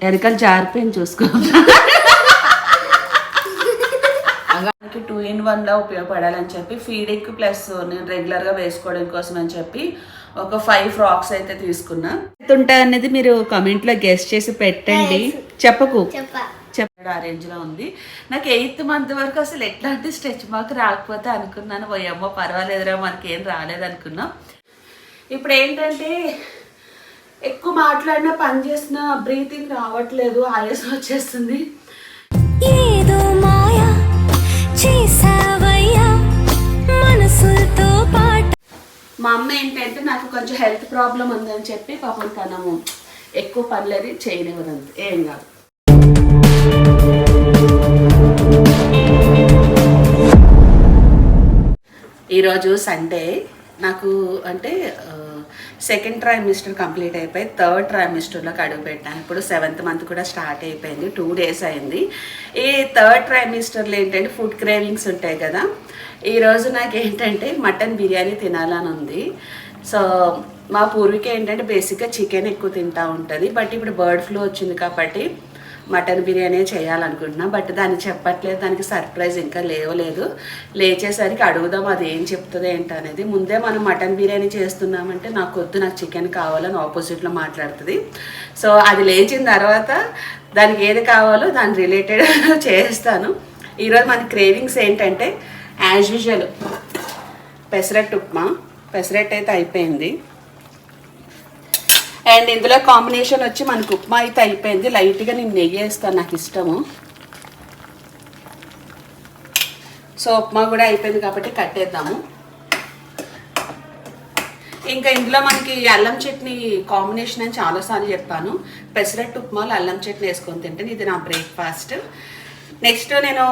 ఎరకలు జారిపోయింది చూసుకో. 2-in-1 లా ఉపయోగపడాలని చెప్పి ఫీడింగ్ ప్లస్ నేను రెగ్యులర్గా వేసుకోవడం కోసం అని చెప్పి ఒక 5 ఫ్రాక్స్ అయితే తీసుకున్నా. ఎంత ఉంటాయి అనేది మీరు కామెంట్లో గెస్ట్ చేసి పెట్టండి. చెప్పకు చెప్పాడు ఆ రేంజ్లో ఉంది. నాకు 8th month వరకు అసలు ఎట్లాంటి స్ట్రెచ్ మార్క్ రాకపోతే అనుకున్నాను, పోయమ్మో పర్వాలేదురా మనకేం రాలేదనుకున్నాం. ఇప్పుడు ఏంటంటే ఎక్కువ మాట్లాడినా పని చేసిన బ్రీతింగ్ రావట్లేదు, ఆయాసం వచ్చేస్తుంది. ఏదో మాయా చేసావయ్యా మనసుతో పాటు. మా అమ్మ ఏంటంటే నాకు కొంచెం హెల్త్ ప్రాబ్లం ఉందని చెప్పి పాపం తనము ఎక్కువ పనులది చేయనివ్వదంత, ఏం కాదు. ఈరోజు సండే. నాకు అంటే 2nd trimester కంప్లీట్ అయిపోయి 3rd trimesterలోకి అడుగు పెట్టాను. ఇప్పుడు 7th month కూడా స్టార్ట్ అయిపోయింది, 2 days అయింది. ఈ 3rd trimesterలో ఏంటంటే ఫుడ్ క్రేవింగ్స్ ఉంటాయి కదా. ఈరోజు నాకు ఏంటంటే మటన్ బిర్యానీ తినాలని ఉంది. సో మా పూర్వీక ఏంటంటే బేసిక్గా చికెన్ ఎక్కువ తింటూ ఉంటుంది, బట్ ఇప్పుడు బర్డ్ ఫ్లూ వచ్చింది కాబట్టి మటన్ బిర్యానీ చేయాలనుకుంటున్నా. బట్ దాన్ని చెప్పట్లేదు, దానికి సర్ప్రైజ్ ఇంకా లేవలేదు. లేచేసరికి అడుగుదాం అది ఏం చెప్తుంది ఏంటనేది. ముందే మనం మటన్ బిర్యానీ చేస్తున్నామంటే నాకు వద్దు, నాకు చికెన్ కావాలని ఆపోజిట్లో మాట్లాడుతుంది. సో అది లేచిన తర్వాత దానికి ఏది కావాలో దాని రిలేటెడ్ చేస్తాను. ఈరోజు మన క్రేవింగ్స్ ఏంటంటే యాజ్ యూజువల్ పెసరట్టు ఉప్మా. పెసరట్టు అయితే అయిపోయింది అండ్ ఇందులో కాంబినేషన్ వచ్చి మనకు ఉప్మా అయితే అయిపోయింది. లైట్గా నేను నెయ్యి వేస్తాను, నాకు ఇష్టము. సో ఉప్మా కూడా అయిపోయింది కాబట్టి కట్టేద్దాము. ఇంకా ఇందులో మనకి అల్లం చట్నీ కాంబినేషన్ అని చాలాసార్లు చెప్పాను. పెసరట్టు ఉప్మాలో అల్లం చట్నీ వేసుకొని తింటాను, ఇది నా బ్రేక్ఫాస్ట్. నెక్స్ట్ నేను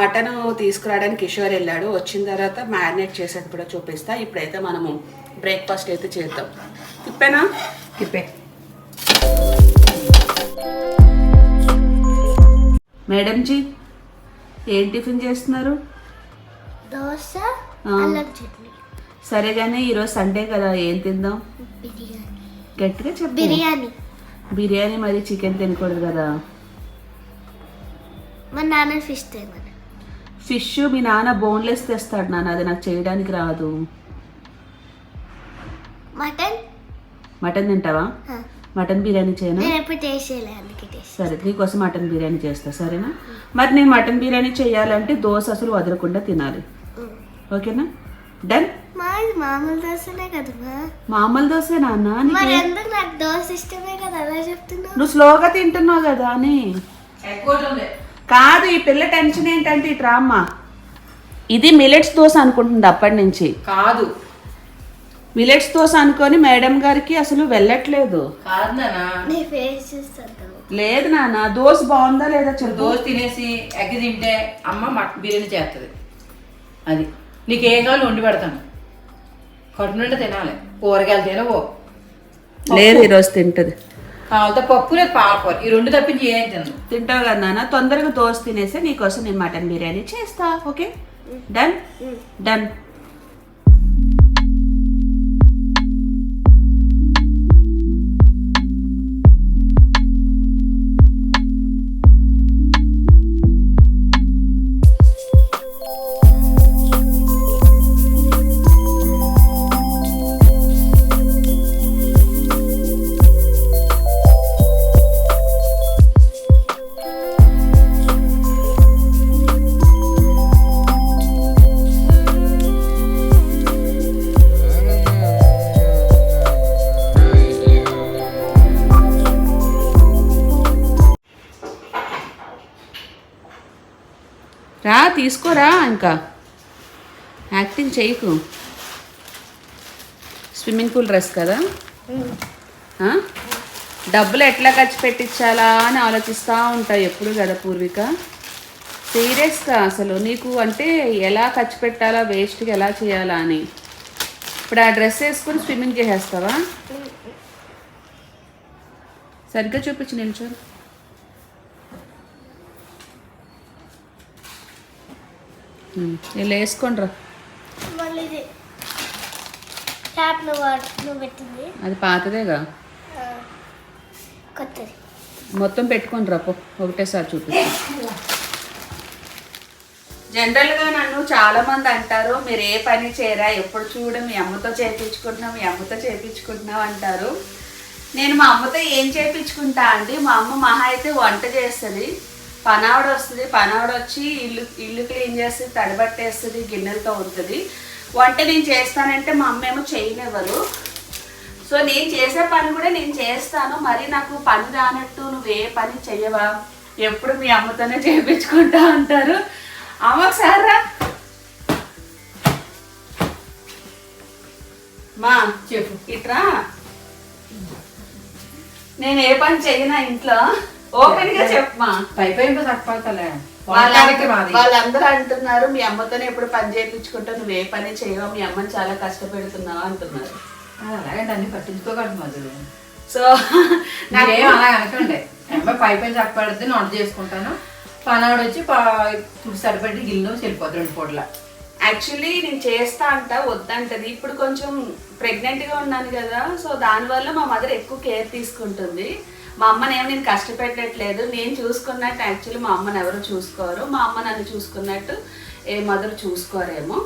మటన్ తీసుకురావడానికి కిషోర్ వెళ్ళాడు, వచ్చిన తర్వాత మ్యారినేట్ చేసేది కూడా చూపిస్తా. ఇప్పుడైతే మనము బ్రేక్ఫాస్ట్ అయితే చేద్దాం. తిప్పేనా? తిప్పే. మేడం జీ ఏం టిఫిన్ చేస్తున్నారు? దోశ అల్లం చట్నీ. సరే కానీ ఈరోజు సండే కదా, ఏం తిందాం? బిర్యానీ. గట్టిగా చెప్పు. బిర్యానీ. బిర్యానీ మరి చికెన్ తినకూడదు కదా. మా నాన్న ఫిష్ తినమని. ఫిష్ మీ నాన్న బోన్లెస్ తెస్తాడు నాన్న, అది నాకు చేయడానికి రాదు. మటన్. మటన్ తింటావా? మటన్ బిర్యానీ చేయనా? సరే నీకోసం మటన్ బిర్యానీ చేస్తా, సరేనా? మరి నేను మటన్ బిర్యానీ చేయాలంటే దోశ అసలు వదలకుండా తినాలి, ఓకేనా? డన్. మామూలు దోశనే కదా. మామూలు దోశ నాన్న. నాకు దోశ ఇష్టమే కదా, అలా చెప్తున్నా. నువ్వు స్లోగా తింటున్నావు కదా అని కాదు. ఈ పిల్ల టెన్షన్ ఏంటంటే ఇట్రా అమ్మా, ఇది మిలెట్స్ దోశ అనుకుంటుంది అప్పటి నుంచి. కాదు, మిలెట్స్ దోశ అనుకొని మేడం గారికి అసలు వెళ్ళట్లేదు. లేదు నాన్న, దోశ బాగుందా లేదా చెప్పు. దోశ తినేసి ఎగ్ తింటే అమ్మ మటన్ బిర్యానీ చేస్తుంది. అది నీకేం కావాలి వండి పెడతాను, కడుపు నిండా తినాలి. కూరగాయలు తినవో? లేదు ఈరోజు తింటది. కావాలంటే పప్పు లేదు పాలకూర, ఈ 2 తప్పించి ఏం తినదు. తింటావు కదా నాన్న, తొందరగా దోశ తినేసి నీకోసం నేను మటన్ బిర్యానీ చేస్తా, ఓకే? Done done. రా తీసుకోరా, ఇంకా యాక్టింగ్ చేయకు. స్విమ్మింగ్ పూల్ డ్రెస్ కదా, డబ్బులు ఎట్లా ఖర్చు పెట్టించాలా అని ఆలోచిస్తూ ఉంటాయి ఎప్పుడు కదా పూర్విక. సీరియస్గా అసలు నీకు అంటే ఎలా ఖర్చు పెట్టాలా, వేస్ట్గా ఎలా చేయాలా అని. ఇప్పుడు ఆ డ్రెస్ వేసుకొని స్విమ్మింగ్ చేసేస్తావా? సరిగ్గా చూపించి నిల్చోరు. ఇలా వేసుకోండి రా. ట్యాప్ నువ్వు పెట్టింది అది పాతదేగా. కొత్తది. మొత్తం పెట్టుకొని రాపో, ఒకటేసారి చూపిస్తా. జనరల్గా నన్ను చాలా మంది అంటారు, మీరు ఏ పని చేయరా, ఎప్పుడు చూడు మీ అమ్మతో చేయించుకుంటున్నావు అంటారు. నేను మా అమ్మతో ఏం చేయించుకుంటా అండి, మా అమ్మ మహా అయితే వంట చేస్తుంది, పనావిడ వస్తుంది, పనావిడ వచ్చి ఇల్లు క్లీన్ చేస్తుంది, తడిబట్టేస్తుంది, గిన్నెలతో ఉంటుంది. వంట నేను చేస్తానంటే మా అమ్మ ఏమో చేయనివ్వరు. సో నేను చేసే పని కూడా నేను చేస్తాను, మరి నాకు పని రానట్టు నువ్వు ఏ పని చెయ్యవా, ఎప్పుడు మీ అమ్మతోనే చేయించుకుంటా అంటారు. అమ్మ సారా మా చెప్పు. ఇట్రా, నేను ఏ పని చెయ్యనా ఇంట్లో, ఓపెన్ గా చెప్పమా. పై చక్కపడతలే. వాళ్ళందరూ అంటున్నారు మీ అమ్మతోనే ఎప్పుడు పని చేయించుకుంటావు, నువ్వు ఏ పని చేయవా, మీ అమ్మని చాలా కష్టపెడుతున్నావా అంటున్నారు. అలాగంటే అన్ని పట్టించుకోగలదు మధురు. సో నాకేం అలా అనకండి, అమ్మాయి పై చక్కపడితే నోట్ చేసుకుంటాను, పనాడు వచ్చి ఇప్పుడు సరిపడి గిన్నె వెళ్ళిపోతుంది 2 పూటల. యాక్చువల్లీ నేను చేస్తా అంట, వద్దంటది. ఇప్పుడు కొంచెం ప్రెగ్నెంట్గా ఉన్నాను కదా, సో దానివల్ల మా మదర్ ఎక్కువ కేర్ తీసుకుంటుంది. మా అమ్మనేమో నేను కష్టపెట్టట్లేదు, నేను చూసుకున్నట్టు యాక్చువల్లీ మా అమ్మని ఎవరు చూసుకోరు, మా అమ్మ నన్ను చూసుకున్నట్టు ఏ మదర్ చూసుకోరేమో.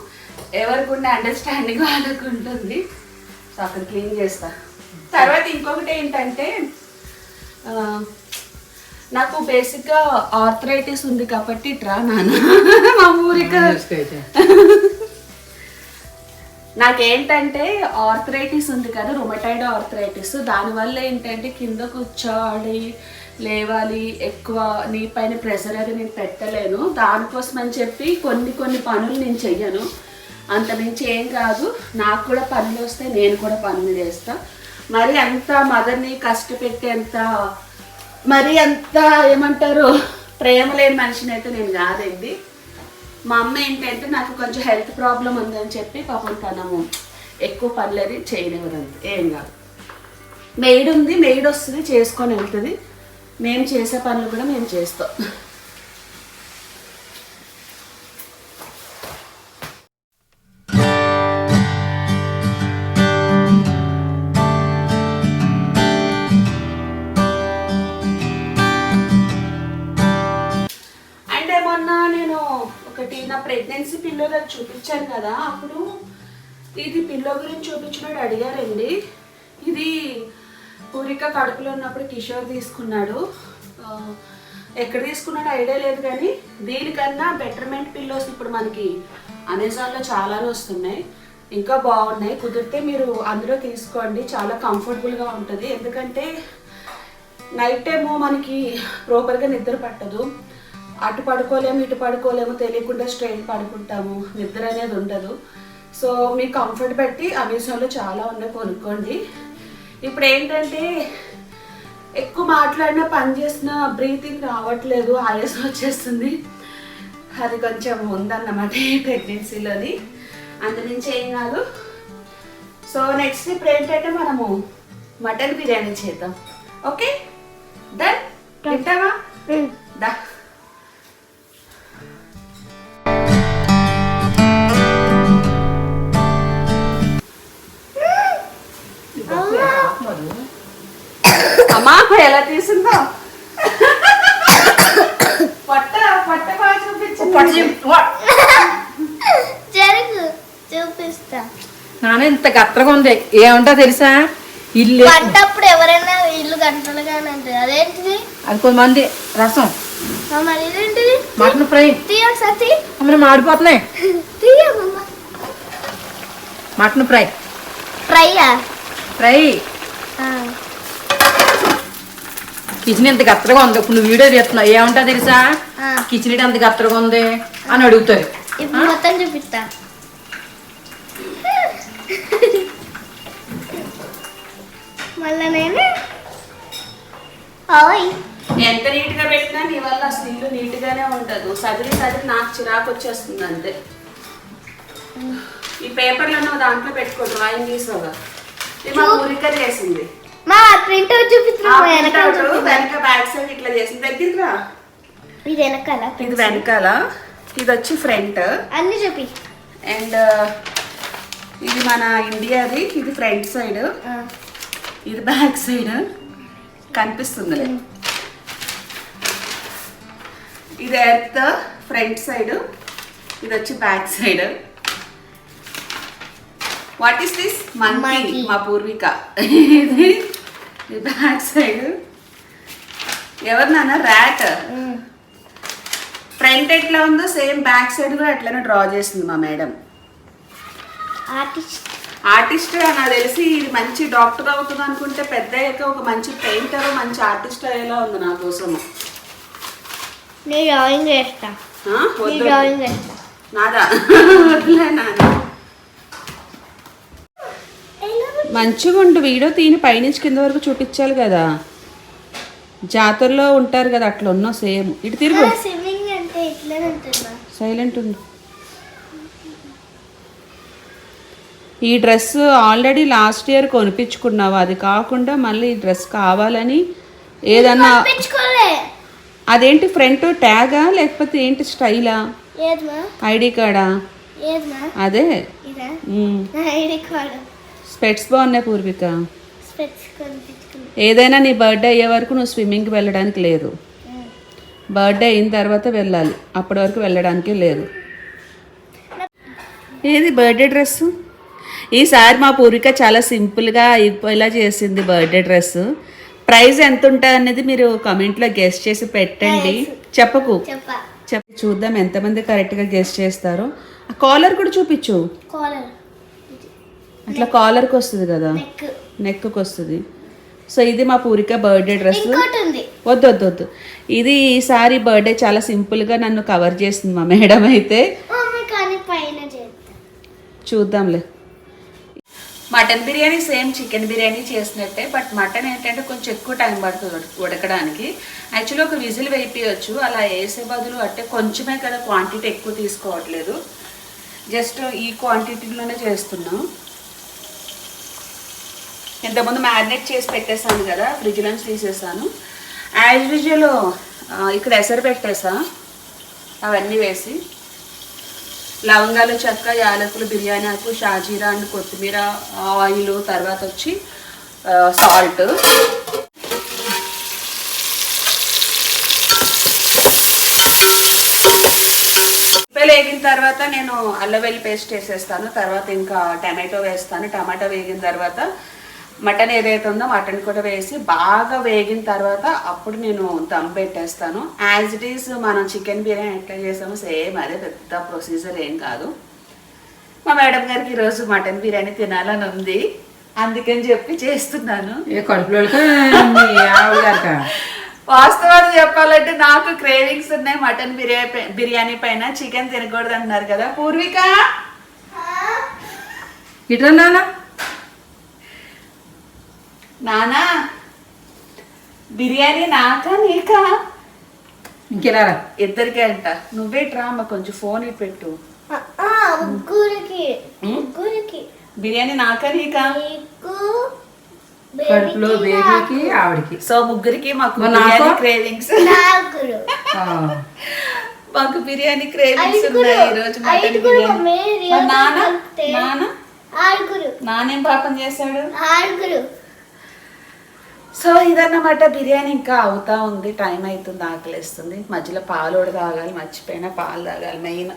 ఎవరికి ఉండే అండర్స్టాండింగ్ వాళ్ళకు ఉంటుంది. సో అక్కడ క్లీన్ చేస్తా. తర్వాత ఇంకొకటి ఏంటంటే, నాకు బేసిక్గా ఆర్థరైటిస్ ఉంది కాబట్టి ఇట్రా నాన్న మా ఊరిక. నాకేంటంటే ఆర్థరైటిస్ ఉంది కదా, రొమటైడ్ ఆర్థరైటిస్. దానివల్ల ఏంటంటే కింద కూర్చోవాలి, లేవాలి, ఎక్కువ నీ పైన ప్రెషర్ అది నేను పెట్టలేను. దానికోసం అని చెప్పి కొన్ని పనులు నేను చెయ్యను, అంత మించి ఏం కాదు. నాకు కూడా పనులు వస్తే నేను కూడా పనులు చేస్తా. మరి అంత మదర్ని కష్టపెట్టేంత, మరి అంత ఏమంటారు ప్రేమ లేని మనిషిని అయితే నేను కాదండి. మా అమ్మ ఏంటంటే నాకు కొంచెం హెల్త్ ప్రాబ్లం ఉందని చెప్పి పాపం తనము ఎక్కువ పనులు చేయనివ్వదండి, ఏం కాదు. మెయిడ్ ఉంది, మెయిడ్ వస్తుంది చేసుకొని వెళ్తుంది, మేము చేసే పనులు కూడా మేము చేస్తాం. నా ప్రెగ్నెన్సీ పిల్లో చూపించాను కదా, అప్పుడు ఇది పిల్లో గురించి చూపించినాడు అడిగారండి. ఇది పూరిక కడుపులో ఉన్నప్పుడు కిషోర్ తీసుకున్నాడు. ఎక్కడ తీసుకున్నాడు ఐడియా లేదు, కానీ దీనికన్నా బెటర్మెంట్ పిల్లోస్ ఇప్పుడు మనకి అమెజాన్లో చాలానే వస్తున్నాయి, ఇంకా బాగున్నాయి. కుదిరితే మీరు అందులో తీసుకోండి, చాలా కంఫర్టబుల్గా ఉంటుంది. ఎందుకంటే నైట్ టైము మనకి ప్రాపర్గా నిద్ర పట్టదు, అటు పడుకోలేము ఇటు పడుకోలేము, తెలియకుండా స్ట్రెయిన్ పడుకుంటాము, నిద్ర అనేది ఉండదు. సో మీ కంఫర్ట్ బట్టి అమెజాన్లో చాలా ఉన్నాయి, కొనుక్కోండి. ఇప్పుడు ఏంటంటే ఎక్కువ మాట్లాడినా పని చేసిన బ్రీతింగ్ రావట్లేదు, ఆయాసం వచ్చేస్తుంది. అది కొంచెం ఉందన్నమాట ఈ ప్రెగ్నెన్సీలోని, అంతమించి ఏం కాదు. సో నెక్స్ట్ ఇప్పుడు ఏంటంటే మనము మటన్ బిర్యానీ చేద్దాం. ఓకే డన్, తింటావా? దా. అమ్మా ఎలా తీసిందో పట్ట బాగా చూపించింది. జరుగు చూపిస్తా. నాన్న ఇంత గత్తరగా ఉంది, ఏమంటా తెలుసా, ఇల్లు పట్టప్పుడు ఎవరైనా ఇల్లు గంటలు కానీ అంటారు. అదేంటిది? అది కొంతమంది రసం, మరి ఇదేంటిది? Mutton fry. తీయొకసారి అమ్మ మాడిపోతున్నాయి. తీయమ్మ. Mutton fry. ఫ్రైయా? ఫ్రై. కిచెన్ ఎంత గత్తరగా ఉంది. ఇప్పుడు నువ్వు వీడియో తీస్తున్నావు, ఏమంటా తెలుసా, కిచెన్ ఎంత గత్తరగా ఉంది అని అడుగుతారు. ఇప్పుడు మొత్తం చూపిస్తా. మళ్ళా నేను ఎంత నీట్ గా పెట్టినా నీ వల్ల అసలు ఇల్లు నీట్ గానే ఉండదు. సదిరి నాకు చిరాకు వచ్చేస్తుంది అంతే. ఈ పేపర్లను దాంట్లో పెట్టుకో, డ్రాయింగ్ గీసాగా. ఇది మా ఊరిక చేసింది. మా ప్రింట్ అవుట్ చూపిస్తున్నాం. వెనక బ్యాక్ సైడ్ ఇట్లా చేసింది. దగ్గరగా ఇది వెనకాల, ఇది వెనకాల, ఇది వచ్చి ఫ్రంట్. అన్ని చూపి. అండ్ ఇది మన ఇండియాది, ఇది ఫ్రంట్ సైడ్, ఇది బ్యాక్ సైడ్. కనిపిస్తుందిలే. ఇది ఎర్త్ ఫ్రంట్ సైడ్, ఇది వచ్చి back side. What is this? Monkey, మా పూర్విక. ఇది బ్యాక్ సైడ్. ఎవరు నాన్న? ర్యాట్. ఫ్రంట్ ఎట్లా ఉందో సేమ్ బ్యాక్ సైడ్ కూడా అట్లనే డ్రా చేసింది మా మేడం. ఆర్టిస్ట్ నాకు తెలిసి ఇది మంచి డాక్టర్ అవుతుంది అనుకుంటే పెద్ద అయ్యాక ఒక మంచి పెయింటర్, మంచి ఆర్టిస్ట్ అయ్యేలా ఉంది నా కోసం. నాదా? మంచిగా ఉండు. వీడియో తీని పైనుంచి కింద వరకు చూపించాలి కదా. జాతరలో ఉంటారు కదా అట్లా ఉన్నావు సేమ్. ఇటు తిరుగు. సైలెంట్ ఉండు. ఈ డ్రెస్ ఆల్రెడీ లాస్ట్ ఇయర్ కొనిపించుకున్నావు, అది కాకుండా మళ్ళీ ఈ డ్రెస్ కావాలని ఏదన్నా. అదేంటి ఫ్రంట్ ట్యాగా లేకపోతే ఏంటి స్టైలా? ఐడి కార్డా? అదే. స్పెట్స్ బాగున్నాయి పూర్విక. ఏదైనా నీ బర్త్డే అయ్యే వరకు నువ్వు స్విమ్మింగ్కి వెళ్ళడానికి లేదు. బర్త్డే అయిన తర్వాత వెళ్ళాలి, అప్పటి వరకు వెళ్ళడానికి లేదు. ఏది బర్త్డే డ్రెస్? ఈసారి మా పూర్విక చాలా సింపుల్గా అయిపోయేలా చేసింది బర్త్డే డ్రెస్. ప్రైస్ ఎంత ఉంటుంది అనేది మీరు కమెంట్లో గెస్ట్ చేసి పెట్టండి. చెప్పకు, చూద్దాం ఎంతమంది కరెక్ట్గా గెస్ట్ చేస్తారో. ఆ కాలర్ కూడా చూపించు. అట్లా కాలర్కి వస్తుంది కదా, నెక్కి వస్తుంది. సో ఇది మా పూరిక బర్త్డే డ్రెస్. వద్దు వద్దు వద్దు, ఇది ఈసారి బర్త్డే చాలా సింపుల్గా నన్ను కవర్ చేస్తుంది మా మేడం. అయితే చూద్దాంలే. Mutton biryani same chicken biryani చేసినట్టే, బట్ మటన్ ఏంటంటే కొంచెం ఎక్కువ టైం పడుతుంది ఉడకడానికి. యాక్చువల్లీ ఒక విజిల్ వేయించవచ్చు, అలా వేసే బదులు అంటే కొంచెమే కదా, క్వాంటిటీ ఎక్కువ తీసుకోవట్లేదు, జస్ట్ ఈ క్వాంటిటీలోనే చేస్తున్నాం. ఇంతకుముందు మ్యారినేట్ చేసి పెట్టేసాను కదా, ఫ్రిడ్జ్లోంచి తీసేసాను. యాజ్ యూజువల్ ఇక్కడ ఎసరు పెట్టేసా, అవన్నీ వేసి లవంగాలు, చెక్క, యాలకులు, బిర్యానీ ఆకు, షాజీరా అండ్ కొత్తిమీర, ఆయిల్, తర్వాత వచ్చి సాల్ట్. వేగిన తర్వాత నేను అల్లం వెల్లుల్లి పేస్ట్ వేసేస్తాను. తర్వాత ఇంకా టమాటో వేస్తాను. టమాటో వేగిన తర్వాత మటన్ ఏదైతే ఉందో మటన్ కూడా వేసి బాగా వేగిన తర్వాత అప్పుడు నేను దమ్ పెట్టేస్తాను. యాజ్ ఇట్ ఈస్ మనం చికెన్ బిర్యానీ ఎట్లా చేసామో సేమ్ అదే, పెద్ద ప్రొసీజర్ ఏం కాదు. మా మేడం గారికి ఈరోజు మటన్ బిర్యానీ తినాలని ఉంది, అందుకని చెప్పి చేస్తున్నాను. వాస్తవాన్ని చెప్పాలంటే నాకు క్రేవింగ్స్ ఉన్నాయి మటన్ బిర్యానీ పైన. చికెన్ తినకూడదు అంటున్నారు కదా పూర్విక. ఇట్లా నానా బిర్యానీ నాకా నీకా? ఇంకెలా? ఇద్దరికే అంట. నువ్వే డ్రామా కొంచెం ఫోన్ ఇటు పెట్టు. బిర్యానీ నాకా నీకా? కడుపులో బేబీకి ఆవిడకి. సో ముగ్గురికి మాకు బిర్యానీ క్రేవింగ్స్. మాకు బిర్యానీ క్రేవింగ్స్ ఉన్నాయి ఈరోజు. మటన్ బిర్యానీ. నానేం పాపం చేశాడు? సో ఇదన్నమాట బిర్యానీ. ఇంకా అవుతా ఉంది, టైం అవుతుంది, ఆకలిస్తుంది. మధ్యలో పాలు కూడా తాగాలి, మర్చిపోయినా పాలు తాగాలి మెయిన్.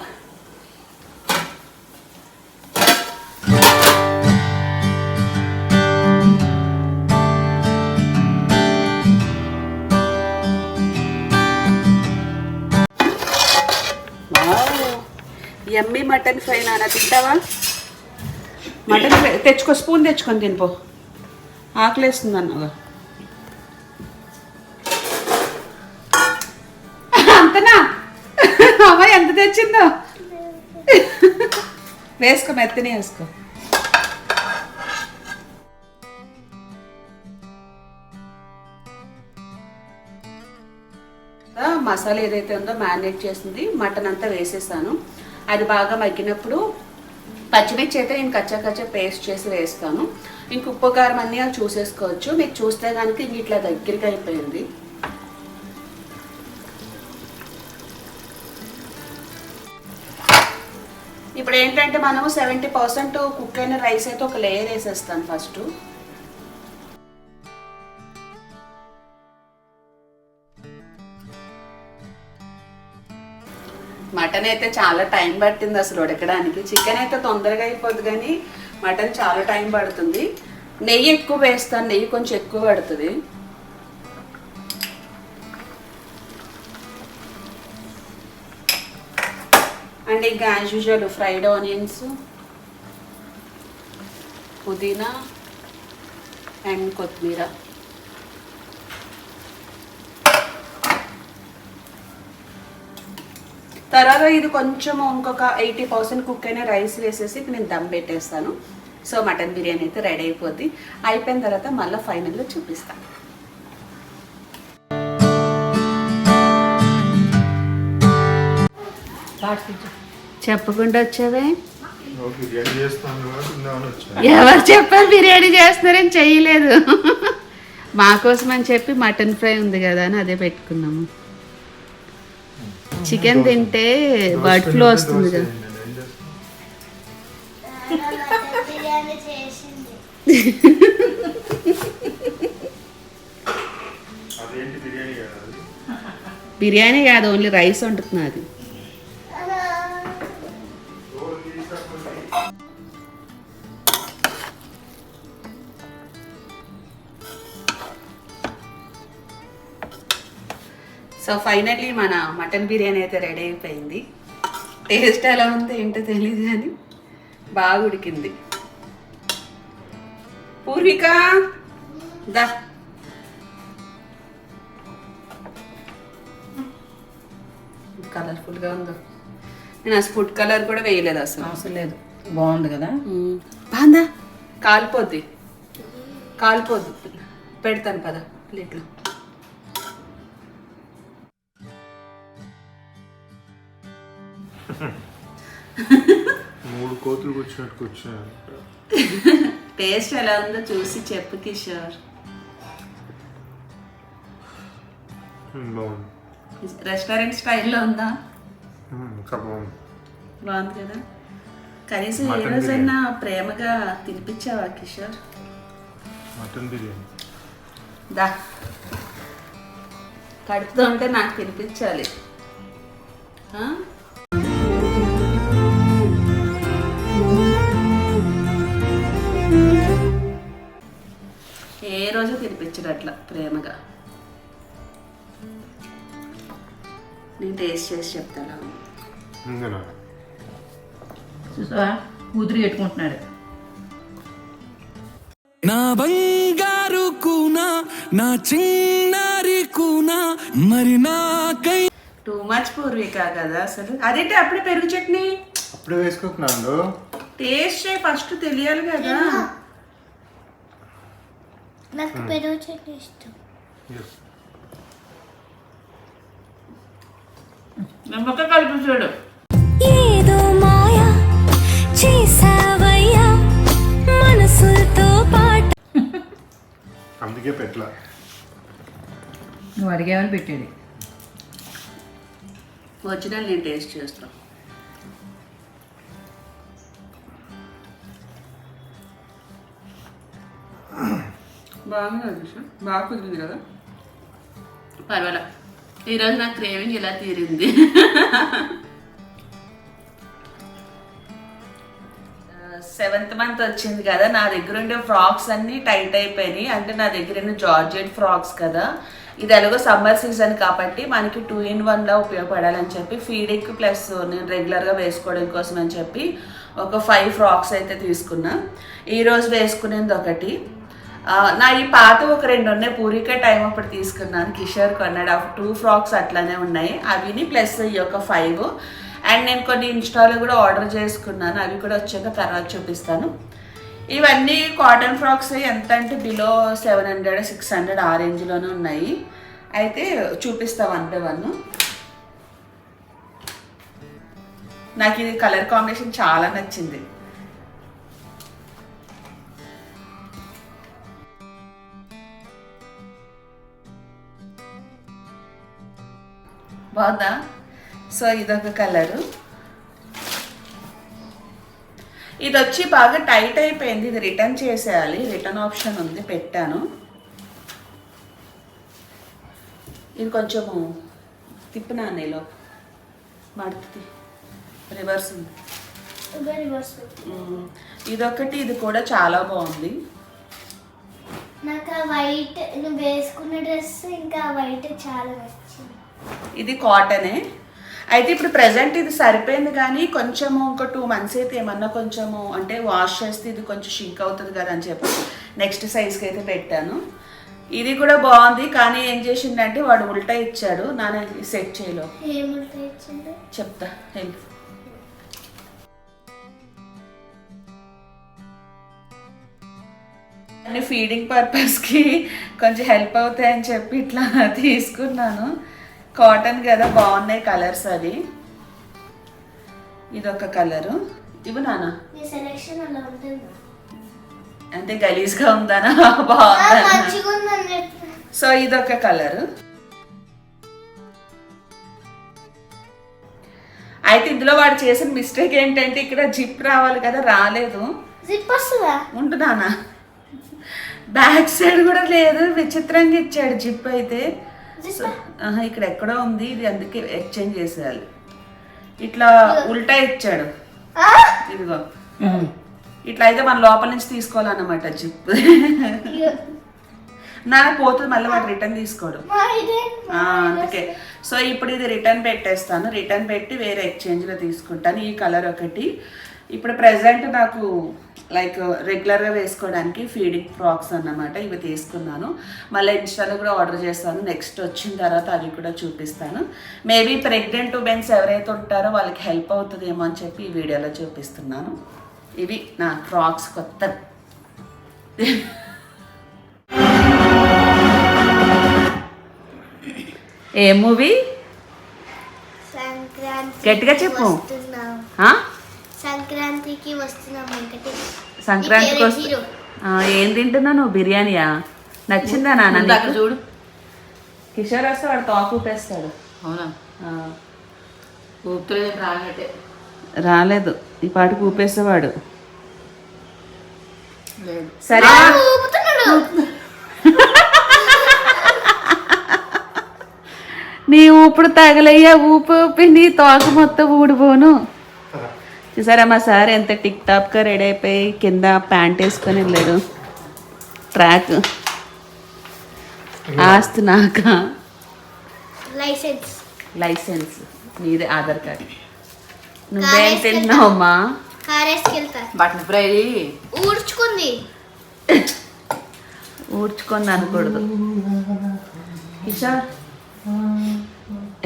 యమ్మీ మటన్ ఫ్రై. నాన్న తింటావా? మటన్ ఫ్రై తెచ్చుకో, స్పూన్ తెచ్చుకొని తినిపో, ఆకలేస్తుంది అన్నగా. అంతనా? అమ్మాయి ఎంత తెచ్చిందో వేసుకో, మెత్తనే వేసుకో. మసాలా ఏదైతే ఉందో మ్యారినేట్ చేసింది మటన్ అంతా వేసేసాను. అది బాగా మగ్గినప్పుడు పచ్చిమిర్చి అయితే నేను కచ్చా పేస్ట్ చేసి వేస్తాను. ఇంక ఉప్పు కారం అన్నీ చూసేసుకోవచ్చు. మీకు చూస్తే కనుక ఇంక ఇట్లా దగ్గరికి అయిపోయింది. ఇప్పుడు ఏంటంటే మనము 70% కుక్ అయిన రైస్ అయితే ఒక లేయర్ వేసేస్తాను ఫస్ట్. మటన్ అయితే చాలా టైం పట్టింది అసలు ఉడకడానికి. చికెన్ అయితే తొందరగా అయిపోద్ది కానీ మటన్ చాలా టైం పడుతుంది. నెయ్యి ఎక్కువ వేస్తాను, నెయ్యి కొంచెం ఎక్కువ పడుతుంది. అండ్ ఇంకా యాజ్ యూజువల్ ఫ్రైడ్ ఆనియన్స్, పుదీనా అండ్ కొత్తిమీర. తర్వాత ఇది కొంచెం ఇంకొక 80% కుక్ అయిన రైస్ వేసేసి నేను దమ్ పెట్టేస్తాను. సో మటన్ బిర్యానీ అయితే రెడీ అయిపోద్ది. అయిపోయిన తర్వాత మళ్ళీ ఫైనల్గా చూపిస్తాను. చెప్పకుండా వచ్చావే? ఎవరు చెప్పారు బిర్యానీ చేస్తున్నారని? చెయ్యలేదు. మా కోసం అని చెప్పి మటన్ ఫ్రై ఉంది కదా అని అదే పెట్టుకున్నాము. చికెన్ తింటే బర్డ్ ఫ్లూ వస్తుంది కదా. బిర్యానీ చేసింది. బిర్యానీ కాదు, ఓన్లీ రైస్ వండుతున్నది. సో ఫైనల్లీ మన మటన్ బిర్యానీ అయితే రెడీ అయిపోయింది. టేస్ట్ ఎలా ఉందో ఏంటో తెలియదు కానీ బాగా ఉడికింది. పూర్విక దా, కలర్ఫుల్గా ఉందో. నేను అసలు ఫుడ్ కలర్ కూడా వేయలేదు అసలు. అవసరం లేదు, బాగుంది కదా. బాగుందా? కాలిపోద్ది పెడతాను పద ప్లేట్లో. మూడు కోతులు కూర్చున్నట్టు కూర్చున్నాను. టేస్ట్ ఎలా ఉందో చూసి చెప్పు కిషోర్. బాగుంది. రెస్టారెంట్ స్టైల్లో ఉందా? బాగుంది. బాగుంది కదా. కనీసం ఏ మటన్ రోజైనా ప్రేమగా తినిపించావా కిషోర్? మటన్ బిర్యానీ దా, కడుపుతో ఉంటే నాకు తినిపించాలి. ఏ రోజు తినిపించడు అట్లా ప్రేమగా. నేను టేస్ట్ చేసి చెప్తాను. చూసావా, కూతురు పెట్టుకుంటున్నాడు. నా బంగారు కూనా, నా చిన్నారి కూనా, మరి నాకై టూ మచ్ పూర్విక కదా అసలు. అదేంటి అప్పుడే పెరుగు చట్నీ అప్పుడే వేసుకుంటున్నాను. టేస్ట్ ఫస్ట్ తెలియాలి కదా. నాకు పెరుగు చట్నీ ఇష్టం. నిమ్మక కలిపించాడు. ఏదో మాయా చేసావయ్యా మనసుతో పాటు. అందుకే పెట్ల. నువ్వు అడిగేవని పెట్టేది. ఒరిజినల్ నేను టేస్ట్ చేస్తాను. బాగుంది, బాగా కుదిరింది కదా. పర్వాలే, ఈరోజు నాకు క్రేవింగ్ ఇలా తీరింది. 7th month వచ్చింది కదా, నా దగ్గర ఉండే ఫ్రాక్స్ అన్నీ టైట్ అయిపోయినాయి. అంటే నా దగ్గర ఉన్న జార్జెట్ ఫ్రాక్స్ కదా, ఇది ఎలాగో సమ్మర్ సీజన్ కాబట్టి మనకి 2-in-1లా ఉపయోగపడాలని చెప్పి ఫీడింగ్ ప్లస్ నేను రెగ్యులర్గా వేసుకోవడం కోసం అని చెప్పి ఒక 5 ఫ్రాక్స్ అయితే తీసుకున్నా. ఈరోజు వేసుకునేది ఒకటి. నా ఈ పాత ఒక 2 ఉన్నాయి. పూరిక టైం అప్పుడు తీసుకున్నాను, కిషోర్ కొన్నాడు. 2 ఫ్రాక్స్ అట్లానే ఉన్నాయి. అవిని ప్లస్ ఈ యొక్క 5. అండ్ నేను కొన్ని ఇన్స్టాలో కూడా ఆర్డర్ చేసుకున్నాను, అవి కూడా వచ్చాక తర్వాత చూపిస్తాను. ఇవన్నీ కాటన్ ఫ్రాక్స్. ఎంత అంటే బిలో 700-600 ఆ రేంజ్లోనే ఉన్నాయి. అయితే చూపిస్తా 1 by 1. నాకు ఇది కలర్ కాంబినేషన్ చాలా నచ్చింది. బాగుందా? సో ఇదొక కలరు. ఇది వచ్చి బాగా టైట్ అయిపోయింది, ఇది రిటర్న్ చేసేయాలి. రిటర్న్ ఆప్షన్ ఉంది, పెట్టాను. ఇది కొంచెము తిప్పినా నీలో. మడుతుంది రివర్స్ ఉంది. రివర్స్. ఇదొకటి, ఇది కూడా చాలా బాగుంది. నాకు ఆ వైట్ నువ్వు వేసుకున్న డ్రెస్ ఇంకా వైట్ చాలా నచ్చింది. ఇది కాటనే అయితే ఇప్పుడు ప్రెసెంట్ ఇది సరిపోయింది, కానీ కొంచెము ఇంకో 2 months అయితే ఏమన్నా కొంచెము అంటే వాష్ చేస్తే ఇది కొంచెం షింక్ అవుతుంది కదా అని చెప్పి నెక్స్ట్ సైజ్కి అయితే పెట్టాను. ఇది కూడా బాగుంది, కానీ ఏం చేసిందంటే వాడు ఉల్టా ఇచ్చాడు. నాన్న సెట్ చేయలో ఏం ఉల్టా ఇచ్చిండు చెప్తా. అన్ని ఫీడింగ్ పర్పస్కి కొంచెం హెల్ప్ అవుతాయని చెప్పి ఇట్లా తీసుకున్నాను. కాటన్ కదా, బాగున్నాయి కలర్స్. అవి ఇదొక కలరు. ఇవి నాన్న నీ సెలెక్షన్ అలా ఉంటుంది. అంటే గలీజ్గా ఉందానా బాగుందా? మంచిగా ఉందండి. సో ఇదొక కలరు. అయితే ఇందులో వాడు చేసిన మిస్టేక్ ఏంటంటే ఇక్కడ జిప్ రావాలి కదా, రాలేదు. జిప్ వస్తుందా? ఉంటున్నానా, బ్యాక్ సైడ్ కూడా లేదు, విచిత్రంగా ఇచ్చాడు జిప్ అయితే. ఇక్కడ ఎక్కడో ఉంది, ఇది అందుకే ఎక్స్చేంజ్ చేసేయాలి. ఇట్లా ఉల్టా ఇచ్చాడు. ఇదిగో ఇట్లా అయితే మన లోపల నుంచి తీసుకోవాలన్నమాట జిప్. నాకు పోతుంది, మళ్ళీ వాడు రిటర్న్ తీసుకోడు అందుకే. సో ఇప్పుడు ఇది రిటర్న్ పెట్టేస్తాను. రిటర్న్ పెట్టి వేరే ఎక్స్చేంజ్లో తీసుకుంటాను. ఈ కలర్ ఒకటి. ఇప్పుడు ప్రెసెంట్ నాకు లైక్ రెగ్యులర్గా వేసుకోవడానికి ఫీడింగ్ ఫ్రాక్స్ అన్నమాట, ఇవి తీసుకున్నాను. మళ్ళీ ఇన్స్టాలో కూడా ఆర్డర్ చేస్తాను. నెక్స్ట్ వచ్చిన తర్వాత అవి కూడా చూపిస్తాను. మేబీ ప్రెగ్నెంట్ ఉమెన్స్ ఎవరైతే ఉంటారో వాళ్ళకి హెల్ప్ అవుతుందేమో అని చెప్పి ఈ వీడియోలో చూపిస్తున్నాను. ఇవి నా ఫ్రాక్స్ కొత్త. ఏ మూవీ? సంక్రాంతి గట్టిగా చెప్పు. సంక్రాంతికి వస్తున్నాం వెంకటేష్. సంక్రాంతికి ఏం తింటున్నా నువ్వు? బిర్యానీయా? నచ్చిందా నాన్న? అక్కడ చూడు, కిషోర్ వస్తే వాడు తోక ఊపేస్తాడు. అవునా? ఊపుతులే రానట్టే. రాలేదు, ఈ పాటికి ఊపేసేవాడు. లేదు. సరే నీ ఊపుడు తగలయ్యా, ఊపి ఊపి నీ తోక మొత్తం ఊడిపోను. చూసారా మా సార్ ఎంత టిక్ టాప్గా రెడీ అయిపోయి కింద ప్యాంట్ వేసుకొని వెళ్ళాడు. ట్రాక్ ఆస్తున్నాక లైసెన్స్ నీదే, ఆధార్ కార్డు. నువ్వేం తిన్నావమ్మా? బటన్ ఫ్రై ఊడ్చుకుంది అనకూడదు. కిషోర్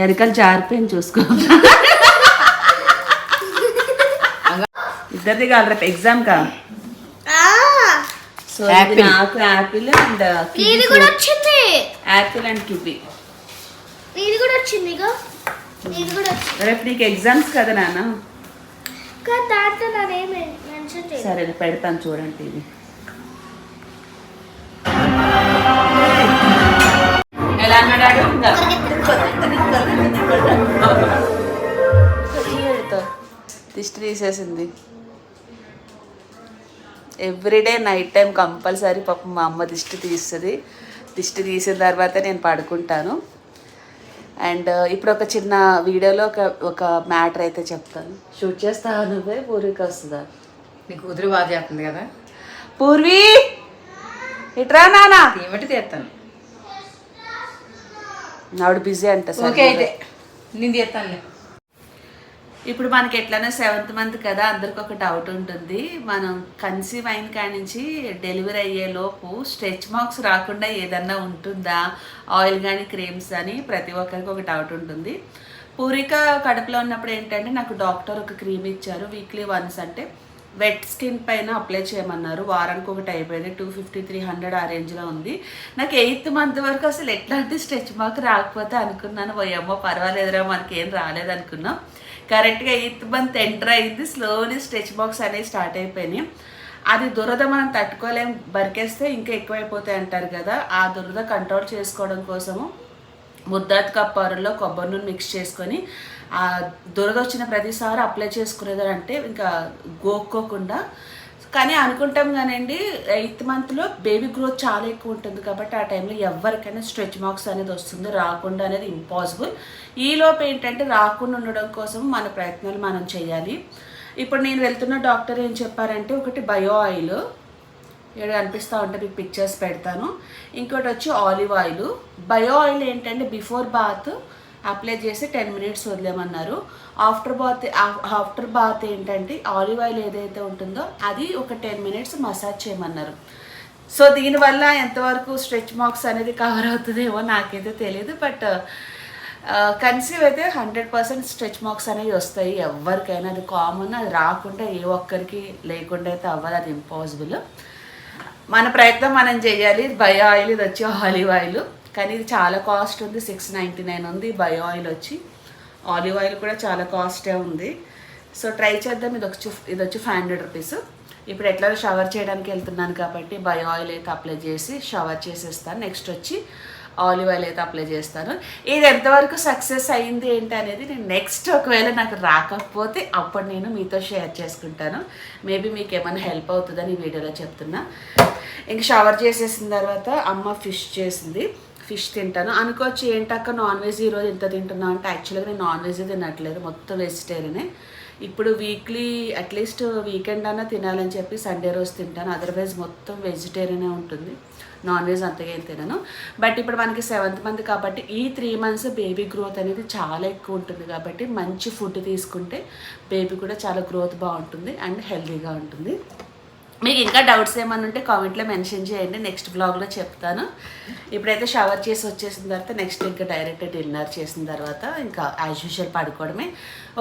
ఎరికలు జారిపోయింది చూసుకో. ఇద్దరిది కాదు రేపు ఎగ్జామ్ కా. సో నాకు Apple and Apple and kiwi. రేపు నీకు ఎగ్జామ్స్ కదా నాన్న. సరే పెడతాను చూడండి. ఇది ఎలా అన్నాడు? దిష్టి తీసేసింది. ఎవ్రీడే నైట్ టైం కంపల్సరీ పాపం మా అమ్మ దిష్టి తీస్తుంది. దిష్టి తీసిన తర్వాత నేను పడుకుంటాను. అండ్ ఇప్పుడు ఒక చిన్న వీడియోలో ఒక మ్యాటర్ అయితే చెప్తాను. షూట్ చేస్తా నువ్వే, పూర్వీకి వస్తుందా? నీ కూతురు బాగా చేస్తుంది కదా. పూర్వీ ఇట్రా నానా. ఏమిటి తీస్తాను, ఆవిడ బిజీ అంట. ఓకే అయితే నేను తీస్తానులే. ఇప్పుడు మనకి ఎట్లైనా 7th month కదా, అందరికి ఒక డౌట్ ఉంటుంది. మనం కన్సీవ్ అయిన కాడి నుంచి డెలివరీ అయ్యే లోపు స్ట్రెచ్ మార్క్స్ రాకుండా ఏదన్నా ఉంటుందా, ఆయిల్ కానీ క్రీమ్స్ అని ప్రతి ఒక్కరికి ఒక డౌట్ ఉంటుంది. పూరిక కడుపులో ఉన్నప్పుడు ఏంటంటే నాకు డాక్టర్ ఒక క్రీమ్ ఇచ్చారు. వీక్లీ వన్స్ అంటే వెట్ స్కిన్ పైన అప్లై చేయమన్నారు. వారానికి ఒకటి అయిపోయింది. 250-300 ఆ రేంజ్లో ఉంది. నాకు 8th month వరకు అసలు ఎట్లాంటి స్ట్రెచ్ మార్క్ రాకపోతే అనుకున్నాను, పోయమ్మో పర్వాలేదురా మనకేం రాలేదనుకున్నాం. కరెక్ట్గా 8th month ఎంటర్ అయింది. స్లోలీ స్ట్రెచ్ మార్క్స్ అనేవి స్టార్ట్ అయిపోయినాయి. అది దురద మనం తట్టుకోలేం, బరికేస్తే ఇంకా ఎక్కువైపోతాయి అంటారు కదా. ఆ దురద కంట్రోల్ చేసుకోవడం కోసము ముద్దాత్ కప్పారులో కొబ్బరి నూనె మిక్స్ చేసుకొని ఆ దురద వచ్చిన ప్రతిసారి అప్లై చేసుకునేది. అంటే ఇంకా గోక్కోకుండా కానీ అనుకుంటాం కానండి 8th మంత్లో బేబీ గ్రోత్ చాలా ఎక్కువ ఉంటుంది కాబట్టి ఆ టైంలో ఎవరికైనా స్ట్రెచ్ మార్క్స్ అనేది వస్తుంది, రాకుండా అనేది ఇంపాసిబుల్. ఈలోపు ఏంటంటే రాకుండా ఉండడం కోసం మన ప్రయత్నాలు మనం చేయాలి. ఇప్పుడు నేను వెళ్తున్న డాక్టర్ ఏం చెప్పారంటే, ఒకటి బయో ఆయిల్, ఇక్కడ కనిపిస్తూ ఉంటే మీకు పిక్చర్స్ పెడతాను, ఇంకోటి వచ్చి ఆలివ్ ఆయిల్. బయో ఆయిల్ ఏంటంటే బిఫోర్ బాత్ అప్లై చేసి 10 minutes వదిలేమన్నారు. ఆఫ్టర్ బాత్ ఏంటంటే ఆలివ్ ఆయిల్ ఏదైతే ఉంటుందో అది ఒక 10 minutes మసాజ్ చేయమన్నారు. సో దీనివల్ల ఎంతవరకు స్ట్రెచ్ మార్క్స్ అనేది కవర్ అవుతుందేమో నాకైతే తెలియదు. బట్ కన్సీవ్ అయితే 100% స్ట్రెచ్ మార్క్స్ అనేవి వస్తాయి ఎవరికైనా, అది కామన్. అది రాకుండా ఏ ఒక్కరికి లేకుండా అయితే అవ్వాలి, అది ఇంపాసిబుల్. మన ప్రయత్నం మనం చేయాలి. బయో ఆయిల్, ఇది వచ్చి ఆలివ్ ఆయిల్, కానీ ఇది చాలా కాస్ట్ ఉంది, 699 ఉంది. బయో ఆయిల్ వచ్చి, ఆలివ్ ఆయిల్ కూడా చాలా కాస్టే ఉంది. సో ట్రై చేద్దాం. ఇది వచ్చి 500 రూపీస్. ఇప్పుడు ఎట్లా షవర్ చేయడానికి వెళ్తున్నాను కాబట్టి బయో ఆయిల్ అయితే అప్లై చేసి షవర్ చేసేస్తాను. నెక్స్ట్ వచ్చి ఆలివ్ ఆయిల్ అయితే అప్లై చేస్తాను. ఇది ఎంతవరకు సక్సెస్ అయింది ఏంటి అనేది నేను నెక్స్ట్ ఒకవేళ నాకు రాకపోతే అప్పుడు నేను మీతో షేర్ చేసుకుంటాను. మేబీ మీకు ఏమైనా హెల్ప్ అవుతుందని ఈ వీడియోలో చెప్తున్నా. ఇంక షవర్ చేసేసిన తర్వాత అమ్మ ఫిష్ చేసింది, ఫిష్ తింటాను. అనుకోవచ్చు ఏంటక్క నాన్ వెజ్ ఈరోజు ఇంత తింటున్నా అంటే, యాక్చువల్గా నేను నాన్ వెజ్ తినట్లేదు, మొత్తం వెజిటేరియనే. ఇప్పుడు వీక్లీ అట్లీస్ట్ వీకెండ్ అన్నా తినాలని చెప్పి సండే రోజు తింటాను, అదర్వైజ్ మొత్తం వెజిటేరియనే ఉంటుంది, నాన్ వెజ్ అంతగా ఏం తినను. బట్ ఇప్పుడు మనకి 7th మంత్ కాబట్టి ఈ 3 months బేబీ గ్రోత్ అనేది చాలా ఎక్కువ ఉంటుంది కాబట్టి మంచి ఫుడ్ తీసుకుంటే బేబీ కూడా చాలా గ్రోత్ బాగుంటుంది అండ్ హెల్తీగా ఉంటుంది. మీకు ఇంకా డౌట్స్ ఏమైనా ఉంటే కామెంట్లో మెన్షన్ చేయండి, నెక్స్ట్ బ్లాగ్లో చెప్తాను. ఇప్పుడైతే షవర్ చేసి వచ్చేసిన తర్వాత నెక్స్ట్ ఇంకా డైరెక్ట్ డిన్నర్ చేసిన తర్వాత ఇంకా యాజ్ యూజువల్ పడుకోవడమే.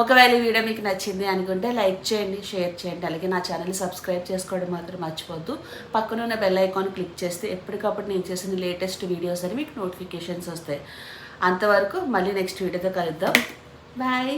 ఒకవేళ ఈ వీడియో మీకు నచ్చింది అనుకుంటే లైక్ చేయండి, షేర్ చేయండి, అలాగే నా ఛానల్ సబ్స్క్రైబ్ చేసుకోవడం మాత్రం మర్చిపోద్దు. పక్కన ఉన్న బెల్ ఐకాన్ క్లిక్ చేస్తే ఎప్పటికప్పుడు నేను చేసిన లేటెస్ట్ వీడియోస్ అని మీకు నోటిఫికేషన్స్ వస్తాయి. అంతవరకు మళ్ళీ నెక్స్ట్ వీడియోతో కలుద్దాం. బాయ్.